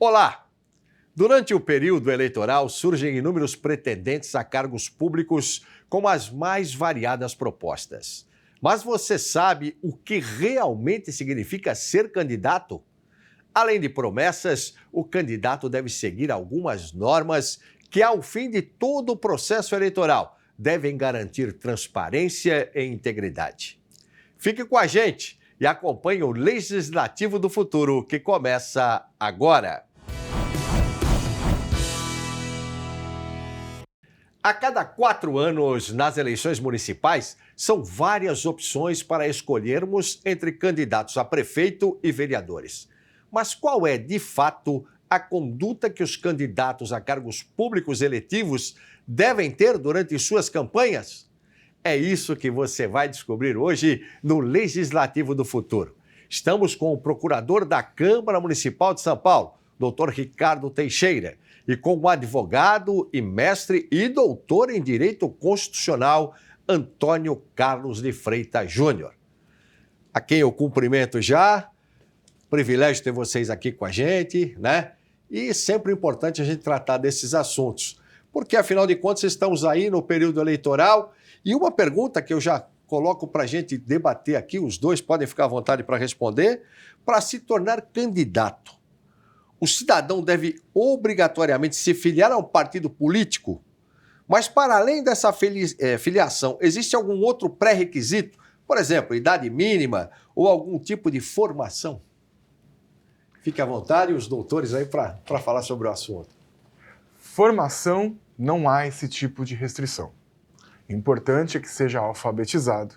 Olá! Durante o período eleitoral surgem inúmeros pretendentes a cargos públicos com as mais variadas propostas. Mas você sabe o que realmente significa ser candidato? Além de promessas, o candidato deve seguir algumas normas que, ao fim de todo o processo eleitoral, devem garantir transparência e integridade. Fique com a gente e acompanhe o Legislativo do Futuro, que começa agora. A cada 4 anos, nas eleições municipais, são várias opções para escolhermos entre candidatos a prefeito e vereadores. Mas qual é, de fato, a conduta que os candidatos a cargos públicos eletivos devem ter durante suas campanhas? É isso que você vai descobrir hoje no Legislativo do Futuro. Estamos com o procurador da Câmara Municipal de São Paulo, Dr. Ricardo Teixeira, e com o advogado e mestre e doutor em Direito Constitucional, Antônio Carlos de Freitas Júnior. A quem eu cumprimento já, privilégio ter vocês aqui com a gente, né? E sempre importante a gente tratar desses assuntos, porque afinal de contas estamos aí no período eleitoral e uma pergunta que eu já coloco para a gente debater aqui, os dois podem ficar à vontade para responder, para se tornar candidato. O cidadão deve obrigatoriamente se filiar a um partido político? Mas, para além dessa filiação, existe algum outro pré-requisito? Por exemplo, idade mínima ou algum tipo de formação? Fique à vontade, os doutores aí para falar sobre o assunto. Formação, não há esse tipo de restrição. O importante é que seja alfabetizado.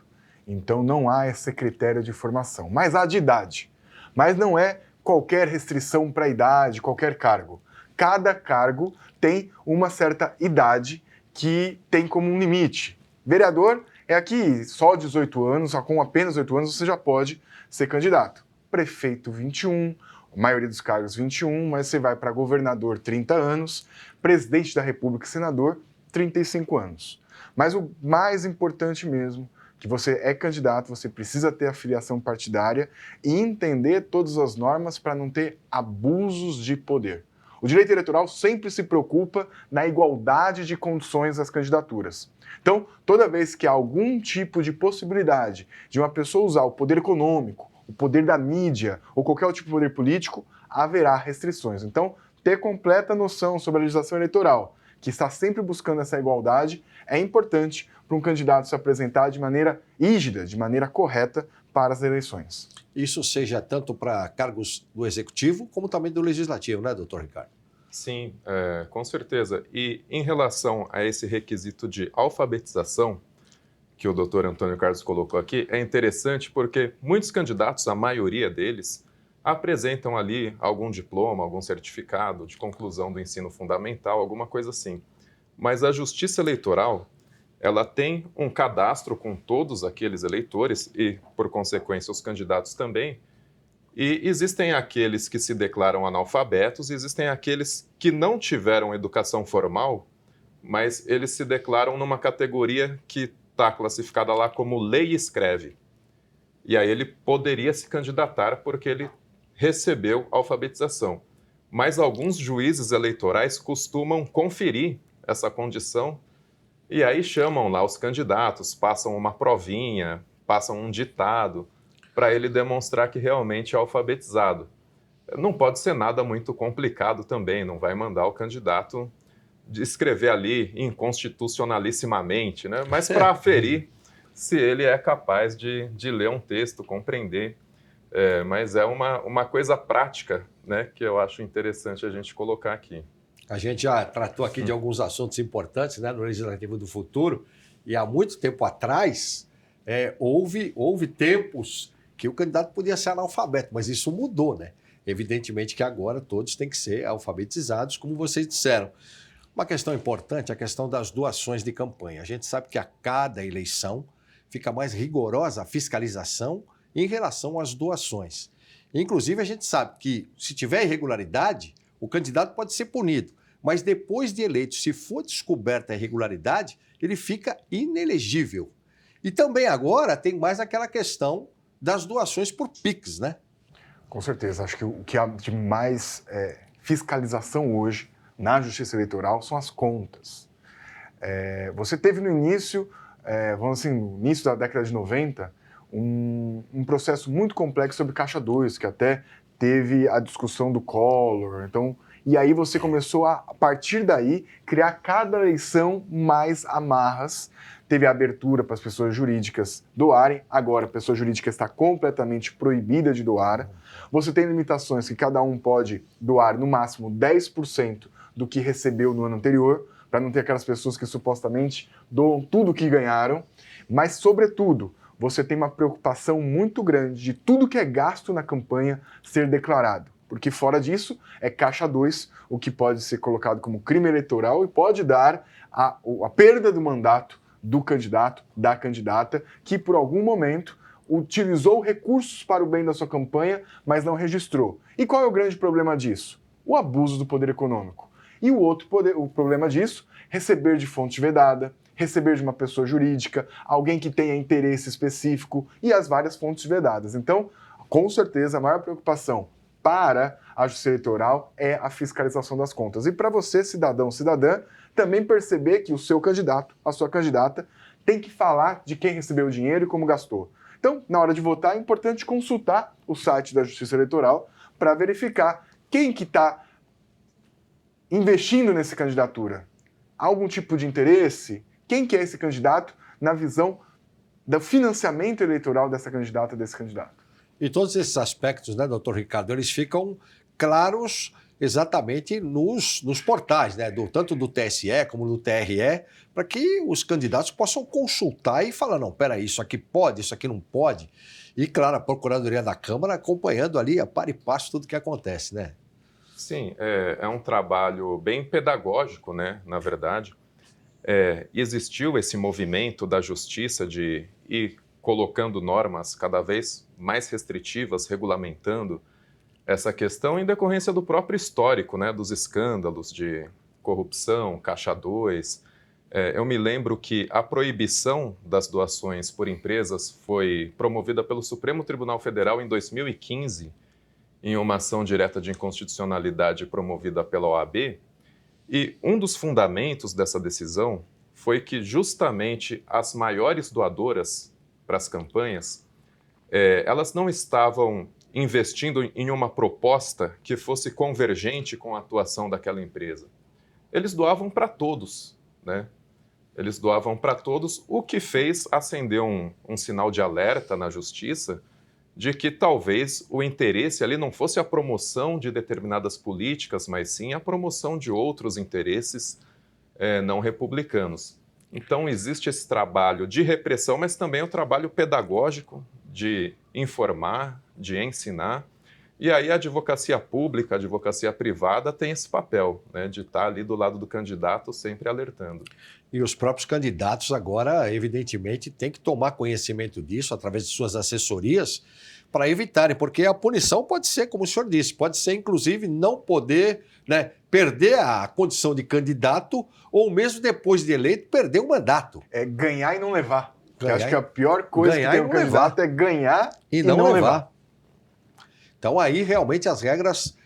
Então, não há esse critério de formação. Mas há de idade. Mas não é qualquer restrição para a idade, qualquer cargo. Cada cargo tem uma certa idade que tem como um limite. Vereador é aqui só 18 anos, só com apenas 18 anos você já pode ser candidato. Prefeito 21, a maioria dos cargos 21, mas você vai para governador 30 anos, presidente da República e senador 35 anos. Mas o mais importante mesmo, que você é candidato, você precisa ter a filiação partidária e entender todas as normas para não ter abusos de poder. O direito eleitoral sempre se preocupa na igualdade de condições das candidaturas. Então, toda vez que há algum tipo de possibilidade de uma pessoa usar o poder econômico, o poder da mídia ou qualquer outro tipo de poder político, haverá restrições. Então, ter completa noção sobre a legislação eleitoral, que está sempre buscando essa igualdade, é importante para um candidato se apresentar de maneira rígida, de maneira correta para as eleições. Isso seja tanto para cargos do Executivo como também do Legislativo, né, doutor Ricardo? Sim, com certeza. E em relação a esse requisito de alfabetização, que o doutor Antônio Carlos colocou aqui, é interessante porque muitos candidatos, a maioria deles, apresentam ali algum diploma, algum certificado de conclusão do ensino fundamental, alguma coisa assim. Mas a Justiça Eleitoral, ela tem um cadastro com todos aqueles eleitores e, por consequência, os candidatos também. E existem aqueles que se declaram analfabetos e existem aqueles que não tiveram educação formal, mas eles se declaram numa categoria que está classificada lá como lei escreve. E aí ele poderia se candidatar porque ele recebeu alfabetização. Mas alguns juízes eleitorais costumam conferir essa condição e aí chamam lá os candidatos, passam uma provinha, passam um ditado para ele demonstrar que realmente é alfabetizado. Não pode ser nada muito complicado também, não vai mandar o candidato de escrever ali inconstitucionalissimamente, né? Mas para aferir se ele é capaz de ler um texto, compreender. Mas é uma coisa prática, né, que eu acho interessante a gente colocar aqui. A gente já tratou aqui de alguns assuntos importantes, né, no Legislativo do Futuro, e há muito tempo atrás houve tempos que o candidato podia ser analfabeto, mas isso mudou, né? Evidentemente que agora todos têm que ser alfabetizados, como vocês disseram. Uma questão importante é a questão das doações de campanha. A gente sabe que a cada eleição fica mais rigorosa a fiscalização em relação às doações. Inclusive, a gente sabe que, se tiver irregularidade, o candidato pode ser punido, mas depois de eleito, se for descoberta a irregularidade, ele fica inelegível. E também agora tem mais aquela questão das doações por Pix, né? Com certeza. Acho que o que há de mais fiscalização hoje na Justiça Eleitoral são as contas. Você teve no início, vamos assim, no início da década de 90, um processo muito complexo sobre Caixa 2, que até teve a discussão do Collor. Então, e aí você começou a partir daí, criar cada eleição mais amarras. Teve a abertura para as pessoas jurídicas doarem, agora a pessoa jurídica está completamente proibida de doar. Você tem limitações que cada um pode doar no máximo 10% do que recebeu no ano anterior, para não ter aquelas pessoas que supostamente doam tudo o que ganharam. Mas, sobretudo, você tem uma preocupação muito grande de tudo que é gasto na campanha ser declarado. Porque fora disso, é Caixa 2, o que pode ser colocado como crime eleitoral e pode dar a perda do mandato do candidato, da candidata, que por algum momento utilizou recursos para o bem da sua campanha, mas não registrou. E qual é o grande problema disso? O abuso do poder econômico. E o problema disso, receber de fonte vedada, receber de uma pessoa jurídica, alguém que tenha interesse específico e as várias fontes vedadas. Então, com certeza, a maior preocupação para a Justiça Eleitoral é a fiscalização das contas. E para você, cidadão, cidadã, também perceber que o seu candidato, a sua candidata, tem que falar de quem recebeu o dinheiro e como gastou. Então, na hora de votar, é importante consultar o site da Justiça Eleitoral para verificar quem que está investindo nessa candidatura. Há algum tipo de interesse? Quem que é esse candidato na visão do financiamento eleitoral dessa candidata, desse candidato? E todos esses aspectos, né, doutor Ricardo, eles ficam claros exatamente nos portais, né, tanto do TSE como do TRE, para que os candidatos possam consultar e falar, não, peraí, isso aqui pode, isso aqui não pode. E, claro, a Procuradoria da Câmara acompanhando ali a par e passo tudo que acontece, né? Sim, é um trabalho bem pedagógico, né, na verdade. Existiu esse movimento da justiça de ir colocando normas cada vez mais restritivas, regulamentando essa questão em decorrência do próprio histórico, né, dos escândalos de corrupção, Caixa 2. Eu me lembro que a proibição das doações por empresas foi promovida pelo Supremo Tribunal Federal em 2015, em uma ação direta de inconstitucionalidade promovida pela OAB, e um dos fundamentos dessa decisão foi que justamente as maiores doadoras para as campanhas, elas não estavam investindo em uma proposta que fosse convergente com a atuação daquela empresa. Eles doavam para todos, né? Eles doavam para todos, o que fez acender um sinal de alerta na justiça de que talvez o interesse ali não fosse a promoção de determinadas políticas, mas sim a promoção de outros interesses não republicanos. Então, existe esse trabalho de repressão, mas também o trabalho pedagógico de informar, de ensinar. E aí a advocacia pública, a advocacia privada tem esse papel, né, de estar ali do lado do candidato sempre alertando. E os próprios candidatos agora, evidentemente, têm que tomar conhecimento disso através de suas assessorias para evitarem, porque a punição pode ser, como o senhor disse, pode ser inclusive não poder, né, perder a condição de candidato ou mesmo depois de eleito perder o mandato. É ganhar e não levar. Eu acho que a pior coisa que tem um candidato é ganhar e não levar. Então aí realmente as regras,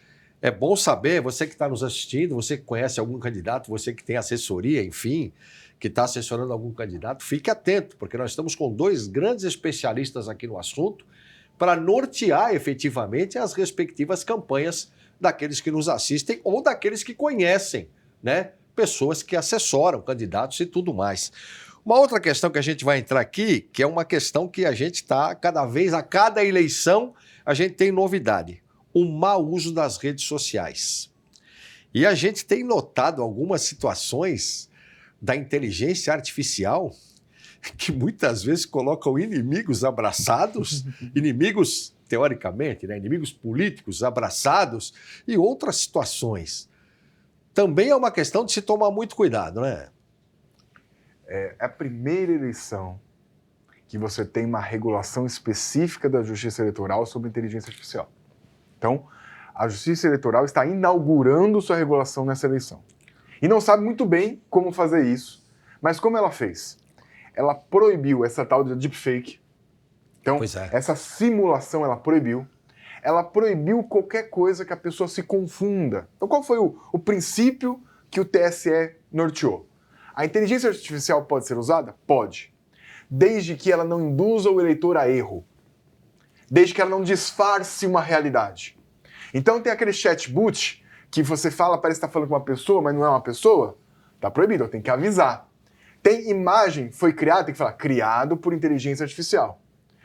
é bom saber, você que está nos assistindo, você que conhece algum candidato, você que tem assessoria, enfim, que está assessorando algum candidato, fique atento, porque nós estamos com dois grandes especialistas aqui no assunto para nortear efetivamente as respectivas campanhas daqueles que nos assistem ou daqueles que conhecem, né, pessoas que assessoram candidatos e tudo mais. Uma outra questão que a gente vai entrar aqui, que é uma questão que a gente está cada vez, a cada eleição, a gente tem novidade, o mau uso das redes sociais. E a gente tem notado algumas situações da inteligência artificial que muitas vezes colocam inimigos abraçados, inimigos, teoricamente, né, inimigos políticos abraçados e outras situações. Também é uma questão de se tomar muito cuidado, né? É a primeira eleição que você tem uma regulação específica da Justiça Eleitoral sobre inteligência artificial. Então, a Justiça Eleitoral está inaugurando sua regulação nessa eleição. E não sabe muito bem como fazer isso, mas como ela fez? Ela proibiu essa tal de deepfake. Então, essa simulação ela proibiu. ela proibiu qualquer coisa que a pessoa se confunda. Então qual foi o princípio que o TSE norteou? A inteligência artificial pode ser usada? Pode. Desde que ela não induza o eleitor a erro. Desde que ela não disfarce uma realidade. Então tem aquele chatbot que você fala, parece que está falando com uma pessoa, mas não é uma pessoa. Está proibido, tem que avisar. Tem imagem, foi criada, tem que falar, criado por inteligência artificial.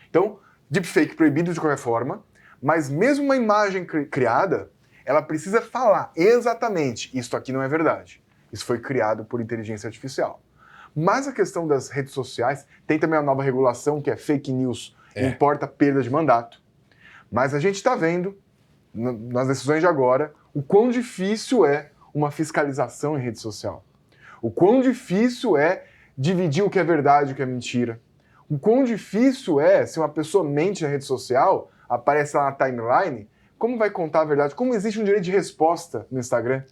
Então, deepfake proibido de qualquer forma, mas mesmo uma imagem criada, ela precisa falar exatamente, isso aqui não é verdade. Isso foi criado por inteligência artificial. Mas a questão das redes sociais, tem também a nova regulação, que é fake news, importa perda de mandato. Mas a gente está vendo, nas decisões de agora, o quão difícil é uma fiscalização em rede social. O quão difícil é dividir o que é verdade e o que é mentira. O quão difícil é, se uma pessoa mente na rede social, aparece lá na timeline, como vai contar a verdade? Como existe um direito de resposta no Instagram?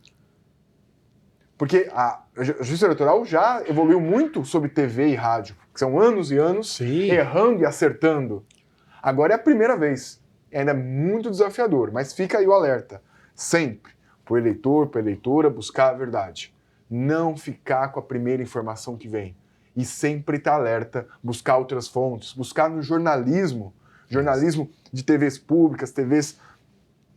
Porque a Justiça Eleitoral já evoluiu muito sobre TV e rádio, que são anos e anos errando e acertando. Agora é a primeira vez. Ainda é muito desafiador, mas fica aí o alerta. Sempre, para o eleitor, para a eleitora, buscar a verdade. Não ficar com a primeira informação que vem. E sempre estar alerta, buscar outras fontes, buscar no jornalismo de TVs públicas, TVs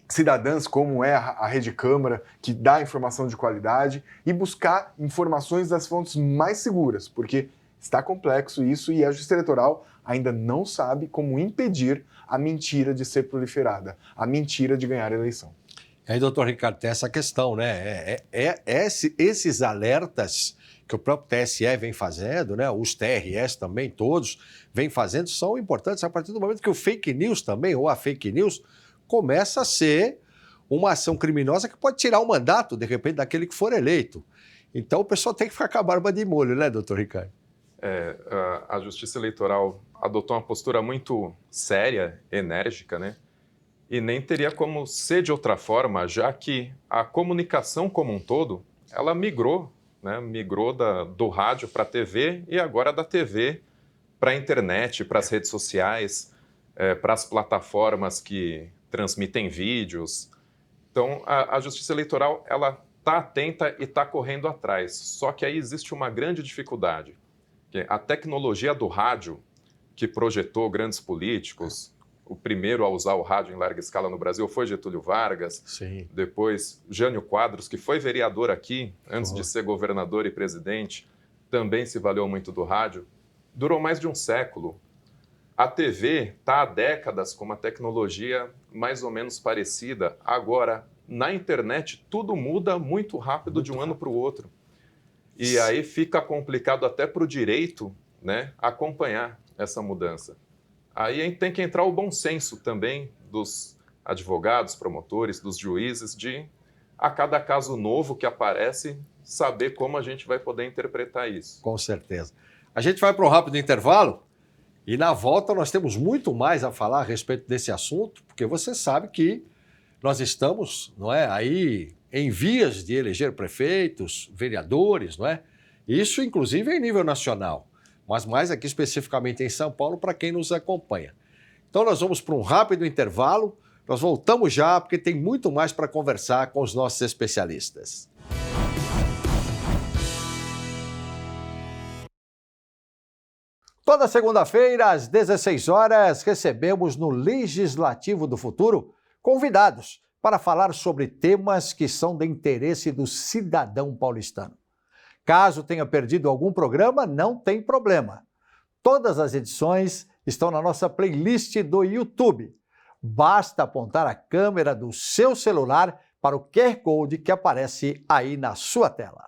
cidadãs, como é a Rede Câmara, que dá informação de qualidade, e buscar informações das fontes mais seguras, porque está complexo isso e a Justiça Eleitoral ainda não sabe como impedir a mentira de ser proliferada, a mentira de ganhar a eleição. E aí, doutor Ricardo, tem essa questão, né? Esses alertas que o próprio TSE vem fazendo, né? Os TRS também, todos, vêm fazendo, são importantes a partir do momento que o fake news também, ou a fake news, começa a ser uma ação criminosa que pode tirar o mandato, de repente, daquele que for eleito. Então, o pessoal tem que ficar com a barba de molho, né, doutor Ricardo? A Justiça Eleitoral adotou uma postura muito séria, enérgica, né? E nem teria como ser de outra forma, já que a comunicação como um todo, ela migrou, né? Migrou do rádio para a TV e agora da TV para a internet, para as redes sociais, para as plataformas que transmitem vídeos. Então, a Justiça Eleitoral, ela está atenta e está correndo atrás. Só que aí existe uma grande dificuldade. Que a tecnologia do rádio, que projetou grandes políticos, o primeiro a usar o rádio em larga escala no Brasil foi Getúlio Vargas. Sim. Depois, Jânio Quadros, que foi vereador aqui, antes de ser governador e presidente, também se valeu muito do rádio. Durou mais de um século. A TV está há décadas com uma tecnologia mais ou menos parecida. Agora, na internet, tudo muda muito rápido de um ano para o outro. E aí fica complicado até para o direito, né, acompanhar essa mudança. Aí tem que entrar o bom senso também dos advogados, promotores, dos juízes, de, a cada caso novo que aparece, saber como a gente vai poder interpretar isso. Com certeza. A gente vai para um rápido intervalo e na volta nós temos muito mais a falar a respeito desse assunto, porque você sabe que nós estamos, não é, aí em vias de eleger prefeitos, vereadores, não é? Isso, inclusive, em nível nacional, mas mais aqui especificamente em São Paulo, para quem nos acompanha. Então, nós vamos para um rápido intervalo, nós voltamos já, porque tem muito mais para conversar com os nossos especialistas. Toda segunda-feira, às 16 horas, recebemos no Legislativo do Futuro convidados para falar sobre temas que são de interesse do cidadão paulistano. Caso tenha perdido algum programa, não tem problema. Todas as edições estão na nossa playlist do YouTube. Basta apontar a câmera do seu celular para o QR Code que aparece aí na sua tela.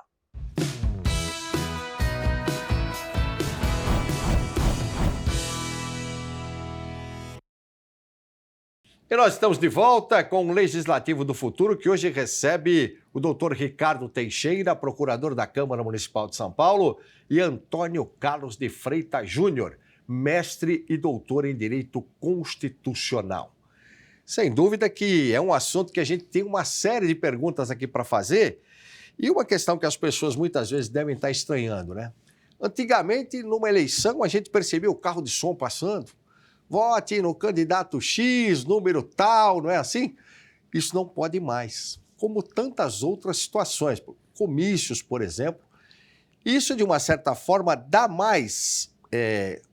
E nós estamos de volta com o Legislativo do Futuro, que hoje recebe o doutor Ricardo Teixeira, procurador da Câmara Municipal de São Paulo, e Antônio Carlos de Freitas Júnior, mestre e doutor em Direito Constitucional. Sem dúvida que é um assunto que a gente tem uma série de perguntas aqui para fazer, e uma questão que as pessoas muitas vezes devem estar estranhando, né? Antigamente, numa eleição, a gente percebia o carro de som passando, vote no candidato X, número tal, não é assim? Isso não pode mais, como tantas outras situações, comícios, por exemplo. Isso, de uma certa forma, dá mais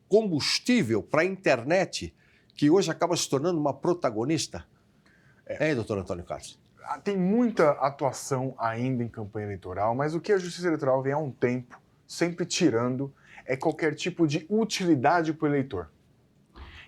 combustível para a internet, que hoje acaba se tornando uma protagonista. Doutor Antônio Carlos? Tem muita atuação ainda em campanha eleitoral, mas o que a Justiça Eleitoral vem há um tempo sempre tirando é qualquer tipo de utilidade para o eleitor.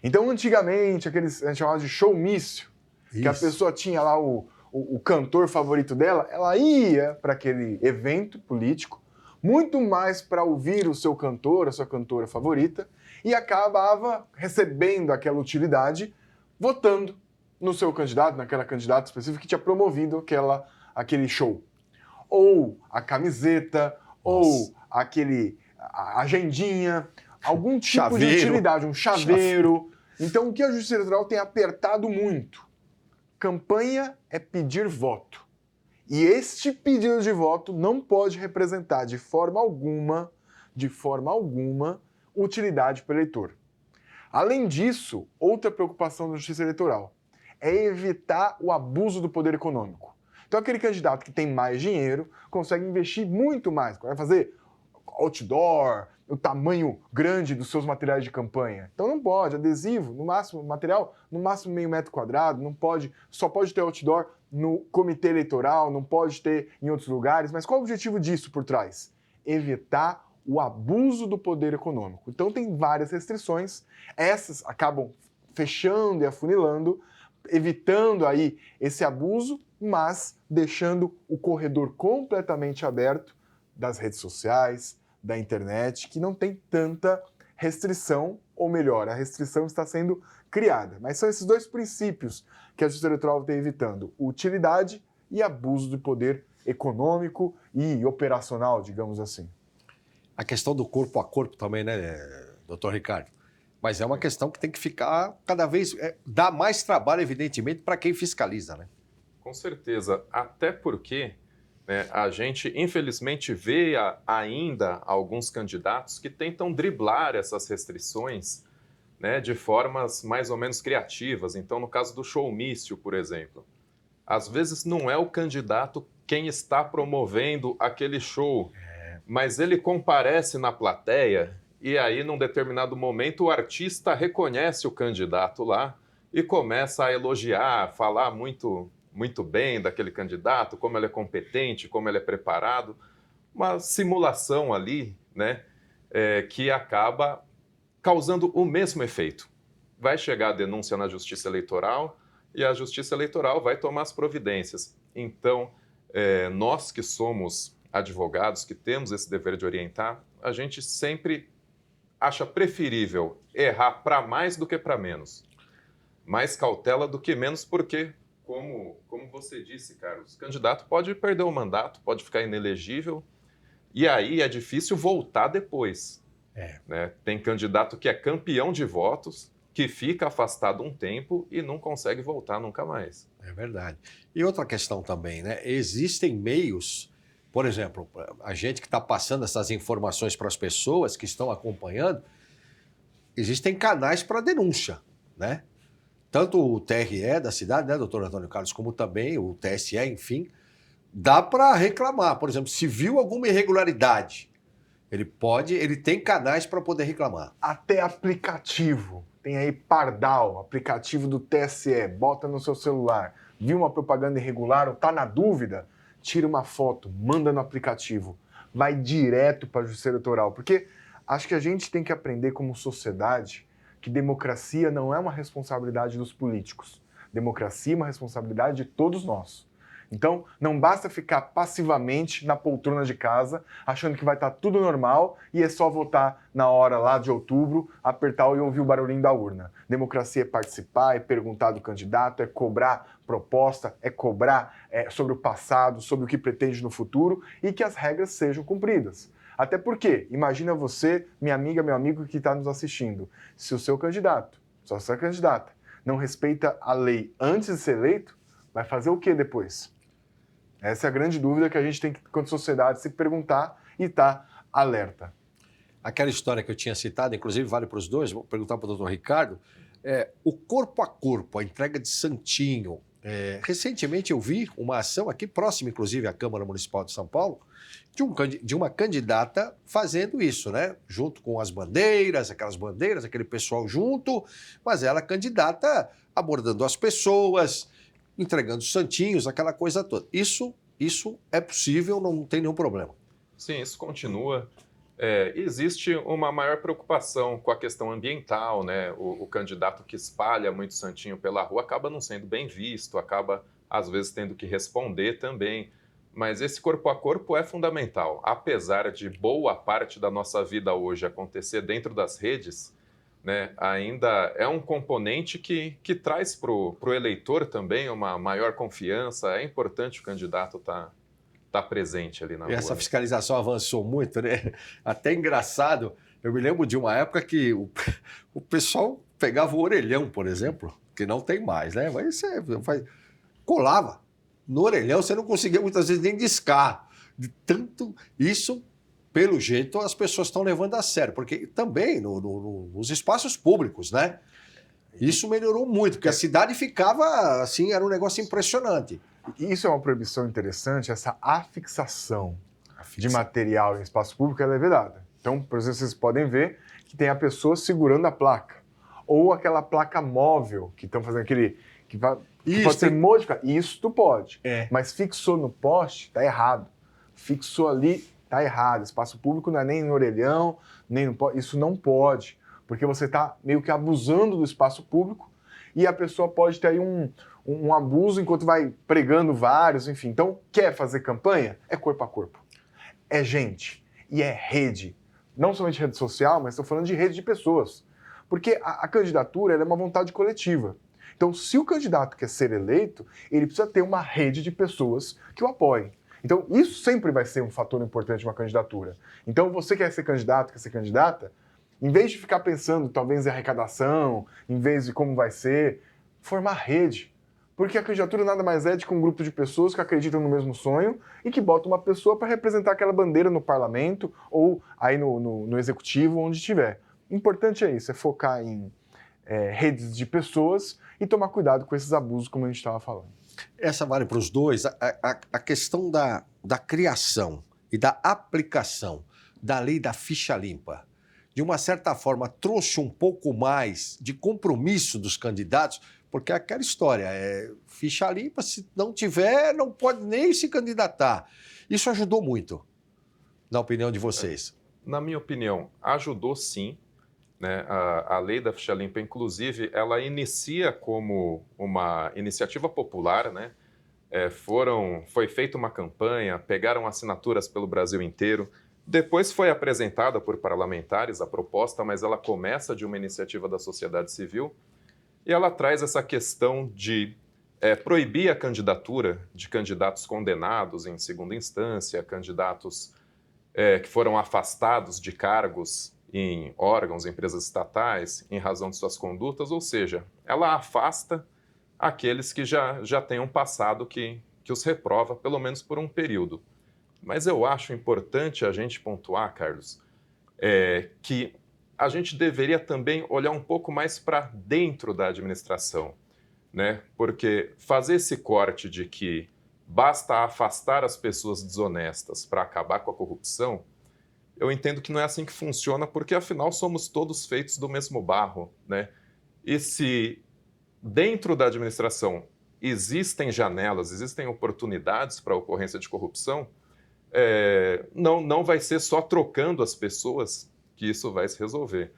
Então, antigamente, a gente chamava de showmício, que a pessoa tinha lá o cantor favorito dela, ela ia para aquele evento político, muito mais para ouvir o seu cantor, a sua cantora favorita, e acabava recebendo aquela utilidade votando no seu candidato, naquela candidata específica que tinha promovido aquele show. Ou a camiseta, ou a agendinha, algum tipo de utilidade, um chaveiro. Então, o que a Justiça Eleitoral tem apertado muito? Campanha é pedir voto. E este pedido de voto não pode representar de forma alguma, utilidade para o eleitor. Além disso, outra preocupação da Justiça Eleitoral é evitar o abuso do poder econômico. Então, aquele candidato que tem mais dinheiro consegue investir muito mais, vai fazer outdoor, o tamanho grande dos seus materiais de campanha. Então não pode, adesivo, no máximo, material, no máximo meio metro quadrado, não pode, só pode ter outdoor no comitê eleitoral, não pode ter em outros lugares. Mas qual é o objetivo disso por trás? Evitar o abuso do poder econômico. Então tem várias restrições, essas acabam fechando e afunilando, evitando aí esse abuso, mas deixando o corredor completamente aberto das redes sociais, da internet, que não tem tanta restrição, ou melhor, a restrição está sendo criada. Mas são esses dois princípios que a Justiça Eleitoral está evitando: utilidade e abuso do poder econômico e operacional, digamos assim. A questão do corpo a corpo também, né, doutor Ricardo? Mas é uma questão que tem que ficar cada vez... dá mais trabalho, evidentemente, para quem fiscaliza, né? Com certeza, até porque... a gente, infelizmente, vê ainda alguns candidatos que tentam driblar essas restrições, né, de formas mais ou menos criativas. Então, no caso do showmício, por exemplo, às vezes não é o candidato quem está promovendo aquele show, mas ele comparece na plateia e aí, num determinado momento, o artista reconhece o candidato lá e começa a elogiar, falar muito bem daquele candidato, como ele é competente, como ele é preparado. Uma simulação ali, né, que acaba causando o mesmo efeito. Vai chegar a denúncia na Justiça Eleitoral e a Justiça Eleitoral vai tomar as providências. Então, nós que somos advogados, que temos esse dever de orientar, a gente sempre acha preferível errar para mais do que para menos. Mais cautela do que menos, porque... Como você disse, Carlos, o candidato pode perder o mandato, pode ficar inelegível, e aí é difícil voltar depois. Né? Tem candidato que é campeão de votos, que fica afastado um tempo e não consegue voltar nunca mais. É verdade. E outra questão também, né? Existem meios, por exemplo, a gente que está passando essas informações para as pessoas que estão acompanhando, existem canais para denúncia, né? Tanto o TRE da cidade, né, doutor Antônio Carlos, como também o TSE, enfim, dá para reclamar. Por exemplo, se viu alguma irregularidade, ele tem canais para poder reclamar. Até aplicativo. Tem aí Pardal, aplicativo do TSE, bota no seu celular. Viu uma propaganda irregular ou tá na dúvida? Tira uma foto, manda no aplicativo. Vai direto para a Justiça Eleitoral. Porque acho que a gente tem que aprender como sociedade que democracia não é uma responsabilidade dos políticos. Democracia é uma responsabilidade de todos nós. Então, não basta ficar passivamente na poltrona de casa, achando que vai estar tudo normal e é só votar na hora lá de outubro, apertar e ouvir o barulhinho da urna. Democracia é participar, é perguntar do candidato, é cobrar proposta, é cobrar sobre o passado, sobre o que pretende no futuro e que as regras sejam cumpridas. Até porque, imagina você, minha amiga, meu amigo que está nos assistindo, se o seu candidato, se a sua candidata, não respeita a lei antes de ser eleito, vai fazer o que depois? Essa é a grande dúvida que a gente tem que, quanto sociedade, se perguntar e estar alerta. Aquela história que eu tinha citado, inclusive vale para os dois, vou perguntar para o doutor Ricardo, O corpo a corpo, a entrega de santinho. Recentemente eu vi uma ação aqui próxima, inclusive, à Câmara Municipal de São Paulo, de uma candidata fazendo isso, né? Junto com as bandeiras, aquele pessoal junto, mas ela candidata abordando as pessoas, entregando santinhos, aquela coisa toda. Isso é possível, não tem nenhum problema. Sim, isso continua. Existe uma maior preocupação com a questão ambiental, né? O candidato que espalha muito santinho pela rua acaba não sendo bem visto, acaba, às vezes, tendo que responder também. Mas esse corpo a corpo é fundamental. Apesar de boa parte da nossa vida hoje acontecer dentro das redes, né, ainda é um componente que traz para o eleitor também uma maior confiança. É importante o candidato estar presente ali na rua. E essa fiscalização avançou muito, né? Até engraçado, eu me lembro de uma época que o pessoal pegava o orelhão, por exemplo, que não tem mais, né? Mas você colava no orelhão, você não conseguia muitas vezes nem discar. De tanto isso, pelo jeito, as pessoas estão levando a sério, porque também nos espaços públicos, né? Isso melhorou muito, porque a cidade ficava assim, era um negócio impressionante. Isso é uma proibição interessante, essa afixação de material em espaço público, ela é vedada. Então, por exemplo, vocês podem ver que tem a pessoa segurando a placa. Ou aquela placa móvel, que estão fazendo aquele... que pode ser modificado. Isso tu pode. Mas fixou no poste, tá errado. Fixou ali, tá errado. Espaço público não é nem no orelhão, nem no poste. Isso não pode. Porque você está meio que abusando do espaço público e a pessoa pode ter aí um abuso enquanto vai pregando vários, enfim. Então, quer fazer campanha? É corpo a corpo. É gente. E é rede. Não somente rede social, mas estou falando de rede de pessoas. Porque a candidatura ela é uma vontade coletiva. Então, se o candidato quer ser eleito, ele precisa ter uma rede de pessoas que o apoiem. Então, isso sempre vai ser um fator importante de uma candidatura. Então, você quer ser candidato, quer ser candidata, em vez de ficar pensando, talvez, em arrecadação, em vez de como vai ser, formar rede. Porque a candidatura nada mais é de que um grupo de pessoas que acreditam no mesmo sonho e que botam uma pessoa para representar aquela bandeira no parlamento ou aí no executivo, onde estiver. O importante é isso, é focar em redes de pessoas e tomar cuidado com esses abusos, como a gente estava falando. Essa vale para os dois. A questão da criação e da aplicação da lei da ficha limpa, de uma certa forma, trouxe um pouco mais de compromisso dos candidatos, porque é aquela história, ficha limpa, se não tiver, não pode nem se candidatar. Isso ajudou muito, na opinião de vocês. Na minha opinião, ajudou sim. Né? A lei da ficha limpa, inclusive, ela inicia como uma iniciativa popular, né? Foi feita uma campanha, pegaram assinaturas pelo Brasil inteiro, depois foi apresentada por parlamentares a proposta, mas ela começa de uma iniciativa da sociedade civil e ela traz essa questão de proibir a candidatura de candidatos condenados em segunda instância, candidatos que foram afastados de cargos em órgãos, empresas estatais, em razão de suas condutas, ou seja, ela afasta aqueles que já têm um passado que os reprova, pelo menos por um período. Mas eu acho importante a gente pontuar, Carlos, que a gente deveria também olhar um pouco mais para dentro da administração, né? Porque fazer esse corte de que basta afastar as pessoas desonestas para acabar com a corrupção, eu entendo que não é assim que funciona, porque afinal somos todos feitos do mesmo barro, né? E se dentro da administração existem janelas, existem oportunidades para a ocorrência de corrupção, não vai ser só trocando as pessoas que isso vai se resolver.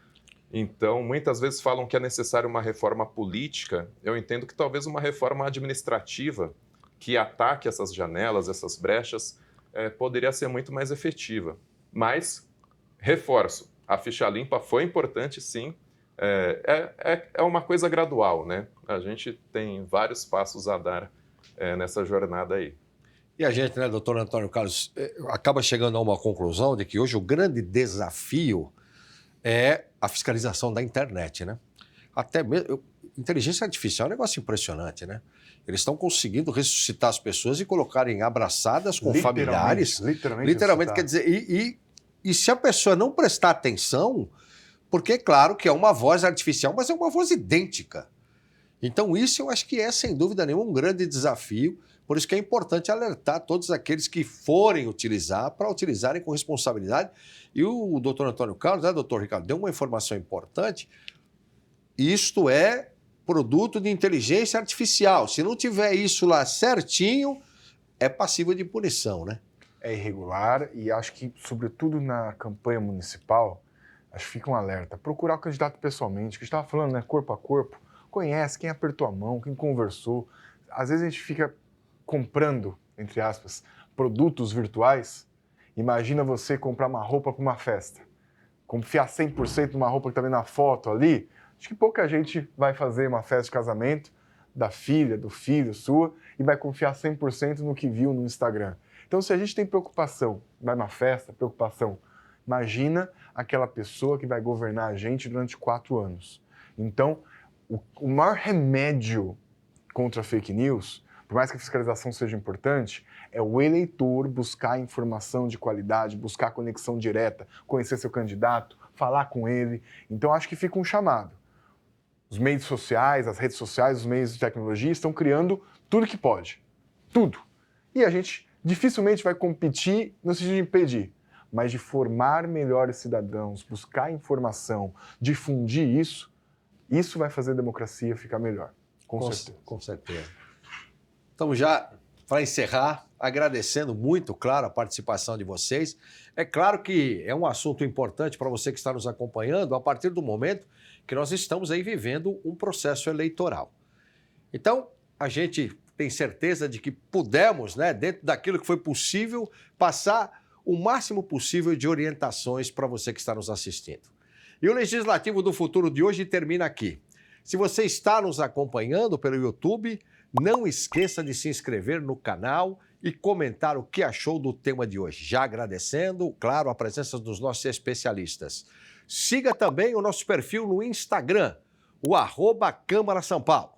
Então, muitas vezes falam que é necessária uma reforma política. Eu entendo que talvez uma reforma administrativa que ataque essas janelas, essas brechas, poderia ser muito mais efetiva. Mas, reforço, a ficha limpa foi importante, sim. É uma coisa gradual, né? A gente tem vários passos a dar nessa jornada aí. E a gente, né, doutor Antônio Carlos, acaba chegando a uma conclusão de que hoje o grande desafio é a fiscalização da internet, né? Até mesmo, inteligência artificial é um negócio impressionante, né? Eles estão conseguindo ressuscitar as pessoas e colocarem abraçadas com familiares. Literalmente, quer dizer, e se a pessoa não prestar atenção, Porque, claro, que é uma voz artificial, mas é uma voz idêntica. Então, isso eu acho que é, sem dúvida nenhuma, um grande desafio. Por isso que é importante alertar todos aqueles que forem utilizar, para utilizarem com responsabilidade. E o doutor Antônio Carlos, né, doutor Ricardo, deu uma informação importante. Isto é produto de inteligência artificial. Se não tiver isso lá certinho, é passível de punição, né? É irregular e acho que, sobretudo na campanha municipal, acho que fica um alerta. Procurar o candidato pessoalmente, que a gente estava falando, né, corpo a corpo, conhece quem apertou a mão, quem conversou. Às vezes a gente fica comprando, entre aspas, produtos virtuais. Imagina você comprar uma roupa para uma festa. Confiar 100% numa roupa que está vendo na foto ali. Acho que pouca gente vai fazer uma festa de casamento da filha, do filho, sua, e vai confiar 100% no que viu no Instagram. Então, se a gente tem preocupação, vai numa festa, preocupação, imagina aquela pessoa que vai governar a gente durante 4 anos. Então, o maior remédio contra a fake news, por mais que a fiscalização seja importante, é o eleitor buscar informação de qualidade, buscar conexão direta, conhecer seu candidato, falar com ele. Então, acho que fica um chamado. Os meios sociais, as redes sociais, os meios de tecnologia estão criando tudo que pode. Tudo. E a gente dificilmente vai competir no sentido de impedir, mas de formar melhores cidadãos, buscar informação, difundir isso vai fazer a democracia ficar melhor. Com certeza. Com certeza. Então, já para encerrar, agradecendo muito, claro, a participação de vocês. É claro que é um assunto importante para você que está nos acompanhando a partir do momento que nós estamos aí vivendo um processo eleitoral. Então, a gente tem certeza de que pudemos, né, dentro daquilo que foi possível, passar o máximo possível de orientações para você que está nos assistindo. E o Legislativo do Futuro de hoje termina aqui. Se você está nos acompanhando pelo YouTube, não esqueça de se inscrever no canal e comentar o que achou do tema de hoje. Já agradecendo, claro, a presença dos nossos especialistas. Siga também o nosso perfil no Instagram, o @Câmara São Paulo.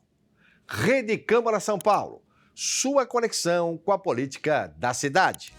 Rede Câmara São Paulo, sua conexão com a política da cidade.